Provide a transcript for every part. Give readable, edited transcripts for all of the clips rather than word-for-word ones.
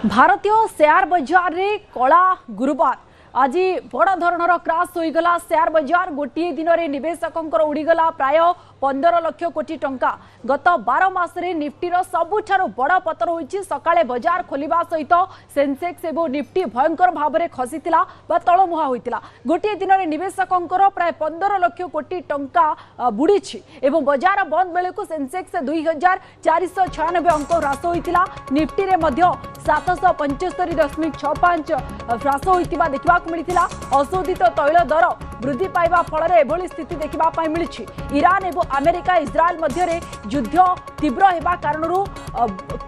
भारतीय शेयर बजार रे कला गुरुवार आज बड़ धरणर क्राश होईगला शेयर बजार गोटे दिन में निवेशकों उड़ीगला प्राय 15 लाख कोटी टंका। गत 12 मासरे निफ्टीर सबुठारु बड़ पतन होईछि। सकाळे बजार खोलिबा सहित सेंसेक्स एवं निफ्टी भयंकर भाव में खसीथिला बा तळमुहा होईतिला। गोटे दिन में निवेशकों प्राय 15 लाख कोटी टंका बुड़ीछि एवं बजार बंद बेले को सेंसेक्स 2496 अंक ह्रास होईतिला। निफ्टी रे मध्य 775.65 ह्रास होईतिबा देखा मिलिथिला। अशोधित तैल दर वृद्धि पाइबा फल एभली स्थिति देखा मिली। ईरान एवं अमेरिका इस्राएल मध्य युद्ध तीव्र होगा कारण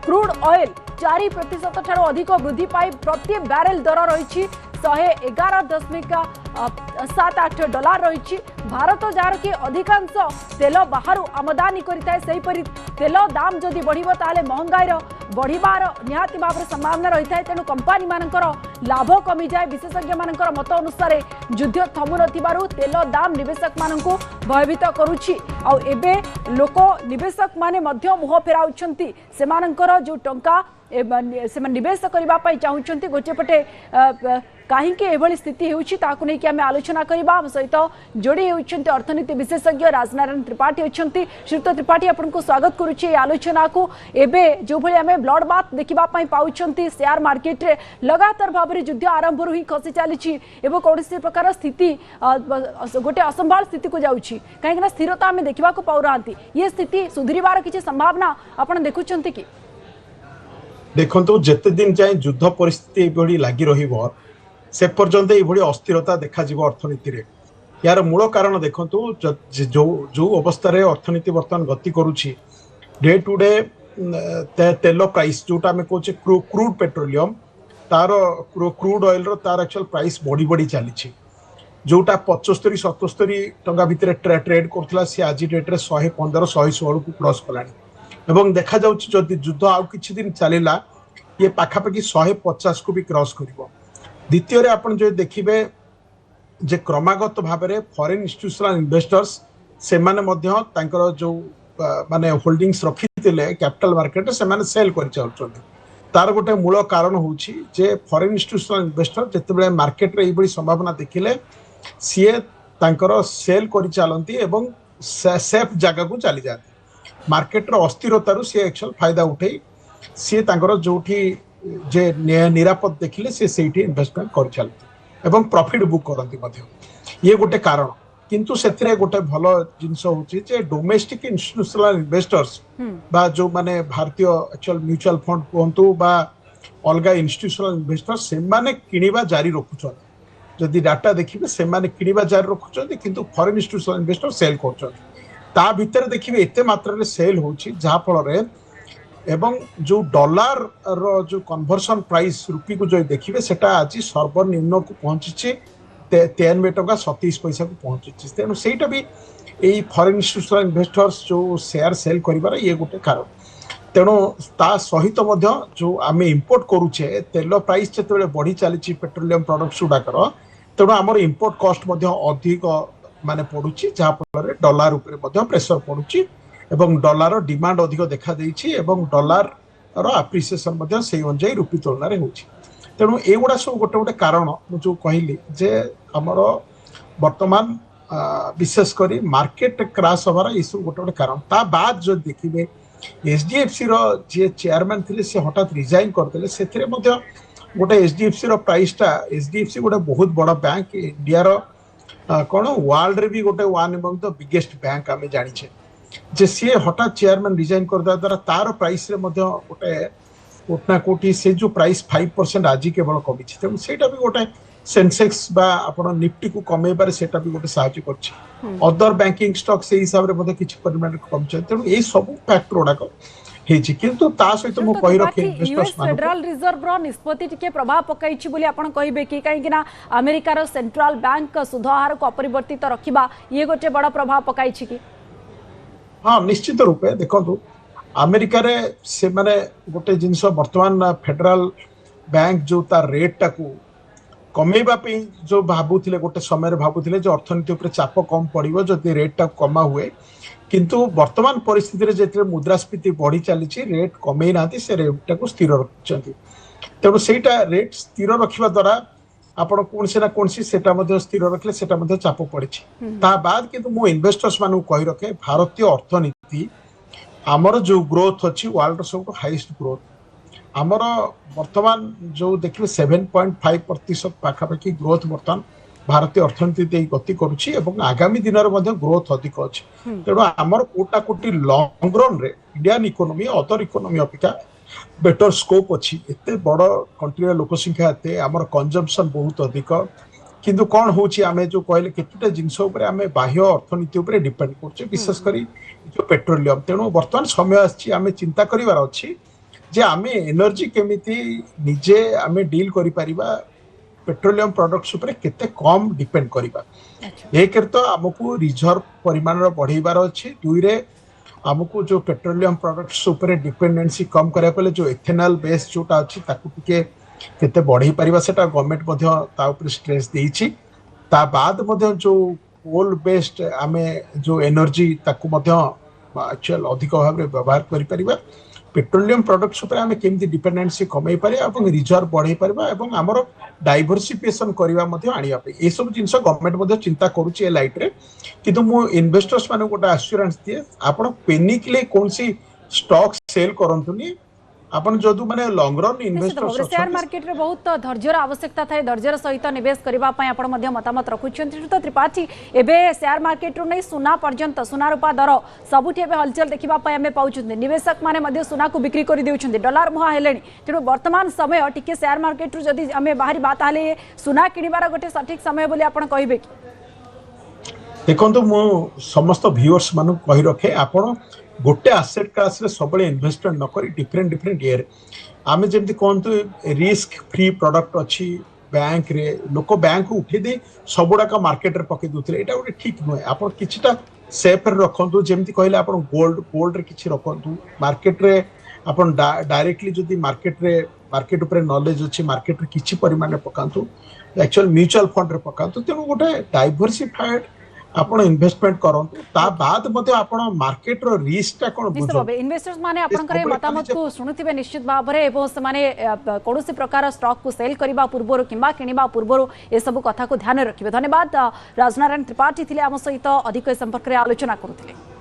क्रूड ऑयल 4% ठारू अधिक वृद्धि पाई प्रति बैरेल दर रही 111.78 डॉलर रही। भारत जार कि अधिकांश तेल बाहर आमदानी करिଥାଏ सेहीपरि तेल दाम जदि बढ़िबो ताले महंगाईर बढ़िबार निहाती भाव संभावना रही है। तेणु कंपानी मानकर लाभ कमी जाए। विशेषज्ञ मानकर मत अनुसार युद्ध थमु नथिबारु तेल दाम निवेशक मानकु भयभीत करुछि। आ एबे लोक निवेशक माने मध्य मुह फेराउछंती सेमानकर जो टंका से निवेश करने चाहूँगी। गोटे पटे कहीं एभली स्थिति होउछि ताकु नै कि आमे आलोचना करबा। हम सहित जोड़ी होउछंती अर्थनीति विशेषज्ञ राजनारायण त्रिपाठी होउछंती। श्रीयुत त्रिपाठी आपनको स्वागत करूछि ए आलोचना को। एबे जो भली आमे ब्लड बाथ देखिबा पई पाउछंती शेयर मार्केट रे लगातार भाव में युद्ध आरंभ रु ही खसी चलीछि एवं कौनसी प्रकार स्थिति गोटे असंभाल स्थिति को जाउछि कहीं स्थिरता आमे देखिबा को पाउ रहंती। ये स्थिति सुधरिबार किछि संभावना आपण देखुछंती कि? देखो जिते दिन जाए युद्ध परिस्थिति लगी रही से पर्यंत ये अस्थिरता देखा अर्थनीति रे। यार मूल कारण देखो जो अवस्था अर्थनीति बर्तमान गति करुछि डे टू डे तेल प्राइस जोटा आम कहे क्रूड पेट्रोलियम तार क्रूड ऑयल तार एक्चुअल प्राइस बढ़ी बढ़ी चली जोटा 75-77 टंका भितर ट्रेड करथला सी आज डेट रे 115-116 को क्रॉस कलानी एवं देखा जाउछि जदि युद्ध आउ किछि दिन चलिला ये पाखापाखि 150 को भी क्रॉस करिवो। द्वितीय आपण जो देखिबे जे क्रमागत भाव में फॉरेन इंस्टीट्यूशनल इन्वेस्टर्स से माने मध्य तांकर जो माने होल्डिंग्स रखिथिले कैपिटल मार्केट से माने सेल कर चाउछन्ती। तार गोटे मूल कारण होउछि जे फॉरेन इंस्टीट्यूशनल इन्वेस्टर जेतेबेले मार्केट रे एबडी संभावना देखिले सीए तांकर सेल कर चलती एवं सेफ जगह को चली जाती। मार्केट रो अस्थिरतारू सी एक्चुअल फायदा उठे सी तांकर जोठी जे निरापद देखिले सी सेठी इन्वेस्टमेंट कर चलती एवं प्रॉफिट बुक करती मध्य। ये गोटे कारण किंतु सेथिरे गोटे भलो जिंस होची जे डोमेस्टिक इंस्टीट्यूशनल इन्वेस्टर्स बा जो माने भारतीय एक्चुअल म्यूचुअल फंड कोंतु बा अलगा इंस्टीट्यूशनल इन्वेस्टर्स से माने किनिबा जारी रखुछन। जदि डाटा देखिबे से माने किनिबा जारी रखुछन किंतु फॉरेन इंस्टीट्यूशनल इन्वेस्टर सेल करछन। ता भीतर देखिए एते मात्रा रे सेल होची जहा फल रे एवं जो डॉलर रो जो कन्वर्सन प्राइस रुपी को जो देखिए सेटा आज सर्वनिम्न को पहुंची 93 टका 27 पैसा को पहुंची। तेणु सेटा भी यही फॉरेन इंस्टीट्यूशनल इन्वेस्टर्स जो शेयर सेल करिबार ये गोटे कारण। तेणु ता सहित मध्य जो आमे इंपोर्ट करूचे तेल प्राइस जेतेबेले बढ़ी चली पेट्रोलियम प्रोडक्ट्स गुडाकर तेणु आमर इंपोर्ट कॉस्ट मध्य अधिक माने पड़ुची जहा फल डॉलर ऊपर मध्य प्रेशर पड़ुची एवं डॉलर डिमांड अधिक देखा देइछि एवं डॉलर रो एप्रिसिएशन मध्य सेही अनुसार रुपी तुलना रे होछि। तेणु एगुड़ा सब गोटे गोटे कारण जो कहली जे हमर वर्तमान विशेष करी मार्केट क्राश होबार ये सब गोटे गोटे कारण। ता बाद जो देखिबे एचडीएफसी रो जे चेयरमैन थिले से हठात रिजाइन करदेले सेथिरे मध्य गोटे एचडीएफसी रो प्राइस टा एचडीएफसी गोटे बहुत बड़ा बैंक इंडिया रो कोन वर्ल्ड रे भी गोटे one among the biggest bank आमे जानि छे जे सी हठात चेयरमैन रिजाइन कर द्वारा तार प्राइस रे मध्य गोटे कोटना कोटी से जो प्राइस 5% आज केवल कमी तेणु सेटा भी गोटे सेंसेक्स बा आपण निफ्टी को कमेबार सेटा भी गोटे साहाय्य करछि। अदर बैंकिंग स्टॉक से हिसाब रे मध्य किछि परिमाण कम छै। तेणु ए सब फैक्टर उडाक हेछि किंतु ता सहित मो कहि रखे इन्वेस्टर्स मान फेडरल रिजर्व रो निष्पत्ति टिके प्रभाव पकाइछि बोली आपण कहिबे कि काहे कि ना अमेरिका रो सेंट्रल बैंक सुध हार को अपरिवर्तित रखिबा ये गोटे बड़ा प्रभाव पकाइछि कि? हाँ निश्चित रूपे देखो अमेरिका रे से माने गोटे जिनस वर्तमान फेडरल बैंक जो तार रेट टाकू कमेवा जो भावुले गोटे समय भावुले जो अर्थनीति उपर चाप कम पड़ो जदि रेट टा कमा हुए किंतु वर्तमान परिस्थिति जो मुद्रास्फीति बढ़ी चली रेट कमे ना से रेट टाक स्थिर रखिंट तेणु सेटा रेट स्थिर रखा द्वारा आपण कौन से ना कौन सेटा स्थिर रखले सेटा चाप पड़ी ता बाद किंतु मो इन्वेस्टर्स मान कही रखे भारतीय अर्थनीति आमर जो ग्रोथ अच्छी वर्ल्ड सब हाईएस्ट ग्रोथ आमर वर्तमान जो देखिए 7.5% पाखापाखि ग्रोथ वर्तमान भारतीय अर्थनीति गति करुच्ची आगामी दिन में ग्रोथ अधिक अच्छी तेणु आमर कोटा कोटी लंग रन रे इंडियन इकोनॉमी अदर इकोनॉमी अपेक्षा बेटर स्कोप अच्छी एते बड़ कंट्री लोक संख्या एते आमर कंजम्पशन बहुत अधिक किंतु कौन होची आमे जो कहले केतुटा जिंस ऊपर आमे बाह्य अर्थनीति ऊपर डिपेंड करछे विशेष करी जो पेट्रोलियम तेणु वर्तमान समय आछि आमे चिंता करिवार अछि जे आमे एनर्जी केमिति निजे आमे डील करि परिबा पेट्रोलियम प्रोडक्ट्स ऊपर केते कम डिपेंड करिबा एक तो हमकु रिजर्व परिमाण बढ़ेबार अछि दुई रे हमकु जो पेट्रोलियम प्रोडक्ट्स ऊपर डिपेंडेंसी कम करिया पले जो इथेनॉल बेस जोटा अछि ताकु टिके केते बढ़ई परिबा सेटा गवर्नमेंट मध्य ता ऊपर स्ट्रेस देइछि ता बाद मध्य जो कोल बेस्ड आमे जो एनर्जी ताकु मध्य एक्चुअल अधिक भाव रे व्यवहार करि परिबा पेट्रोलियम प्रोडक्ट्स ऊपर आमे केमति डिपेंडेंसी कमै पारे एवं रिजर्व बढ़ई परिबा एवं हमर डाइवर्सिफिकेशन करिबा मध्य आनिया पे ए सब जिंस गवर्नमेंट मध्य चिंता करूछि ए लाइट रे किंतु मो इन्वेस्टर्स माने गोटा एश्योरेंस दिए आपण पेनिकले कोनसी स्टॉक सेल करंतुनी आपण जदु माने long run investors share market रे बहुत धैर्यर आवश्यकता थाए धैर्यर सहित निवेश करबा पय आपण मध्य मतामत रखुछन्ति तो त्रिपाठी एबे शेयर मार्केट रो नै सुना पर्यंत सुना रूपा दर सबुठी एबे हलचल देखिबा पय हमें पाउछन्ति निवेशक माने मध्य सुना को बिक्री करि देउछन्ति डॉलर मुहा हेलेनी तेनु वर्तमान समय टिके शेयर मार्केट रो जदी हमें बाहरी बात आले सुना किनिबार गोटे सठिक समय बोली आपण कहिबे कि देखंतु मो समस्त व्यूअर्स मानु कहि रखे आपण गोटे एसेट क्लास रे सबले इन्वेस्टमेंट न करी डिफरेंट डिफरेंट ईयर आमे जेमति कोनतु रिस्क फ्री प्रोडक्ट अछि बैंक रे लोक बैंक उठे दे सबुडा का मार्केट रे पके दुथले एटा गोटे ठीक नय आपण किछटा सेफ रे रखंतु जेमति कहले आपण गोल्ड रे किछि रखंतु मार्केट रे आपण डायरेक्टली जदी मार्केट ऊपर नॉलेज अछि मार्केट रे किछि परिमाण रे पकांतु एक्चुअल म्यूचुअल फंड रे पकांतु तेनु गोटे डाइवर्सिफाइड आपण इन्वेस्टमेंट करंतु ता बाद मध्ये आपण मार्केट रो रिस्क ता कोन बुझो इन्वेस्टर्स माने आपण करे मतामत को सुनुथिबे निश्चित भाबरे एवं से माने कोनोसी प्रकार स्टॉक को सेल करबा पूर्वरो किबा किनिबा पूर्वरो ए सब कथा को ध्यान रखिबे धन्यवाद राजनारायण त्रिपाठी थिले हम सहित अधिक संपर्क रे आलोचना करूथिले।